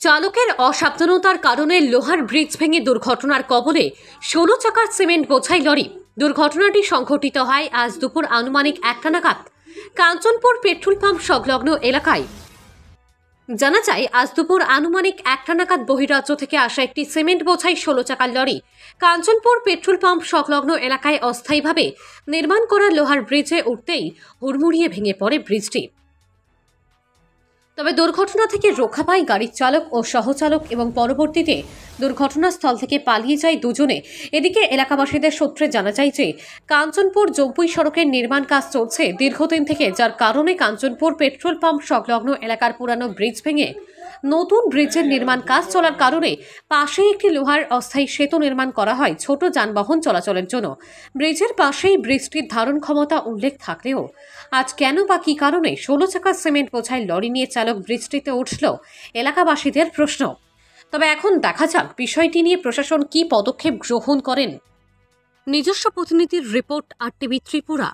চালকের অসাবধানতার কারণে লোহার ব্রিজ ভেঙে দুর্ঘটনার কবলে ১৬ চাকার সিমেন্ট বোঝাই লরি। দুর্ঘটনাটি সংঘটিত হয় আজ দুপুর আনুমানিক ১টা নাগাদ কাঞ্চনপুর পেট্রোল পাম্প সংলগ্ন এলাকায়। জানা যায়, আজ দুপুর আনুমানিক ১টা নাগাদ বহিরাজ্য থেকে আসা একটি সিমেন্ট বোঝাই ১৬ চাকার লরি কাঞ্চনপুর পেট্রোল পাম্প সংলগ্ন এলাকায় অস্থায়ীভাবে নির্মাণ করা লোহার ব্রিজে উঠতেই হুড়মুড়িয়ে ভেঙে পড়ে ব্রিজটি। তবে দুর্ঘটনা থেকে রক্ষা পায় গাড়ির চালক ও সহচালক এবং পরবর্তীতে দুর্ঘটনাস্থল থেকে পালিয়ে যায় দুজনে। এদিকে এলাকাবাসীদের সূত্রে জানা যায় যে কাঞ্চনপুর জম্পুই সড়কের নির্মাণ কাজ চলছে দীর্ঘদিন থেকে, যার কারণে কাঞ্চনপুর পেট্রোল পাম্প সংলগ্ন এলাকার পুরানো ব্রিজ ভেঙে নতুন ব্রিজের নির্মাণ কাজ চলার কারণে পাশেই একটি লোহার অস্থায়ী সেতু নির্মাণ করা হয় ছোট যানবাহন চলাচলের জন্য। ব্রিজের পাশেই ব্রিজটির ধারণ ক্ষমতা উল্লেখ থাকলেও আজ কেন বা কী কারণে ১৬ চাকার সিমেন্ট বোঝাই লরি নিয়ে চালক ব্রিজটিতে উঠল, এলাকাবাসীদের প্রশ্ন। তবে এখন দেখা যাক বিষয়টি নিয়ে প্রশাসন কী পদক্ষেপ গ্রহণ করেন। নিজস্ব প্রতিনিধির রিপোর্ট, RTV ত্রিপুরা।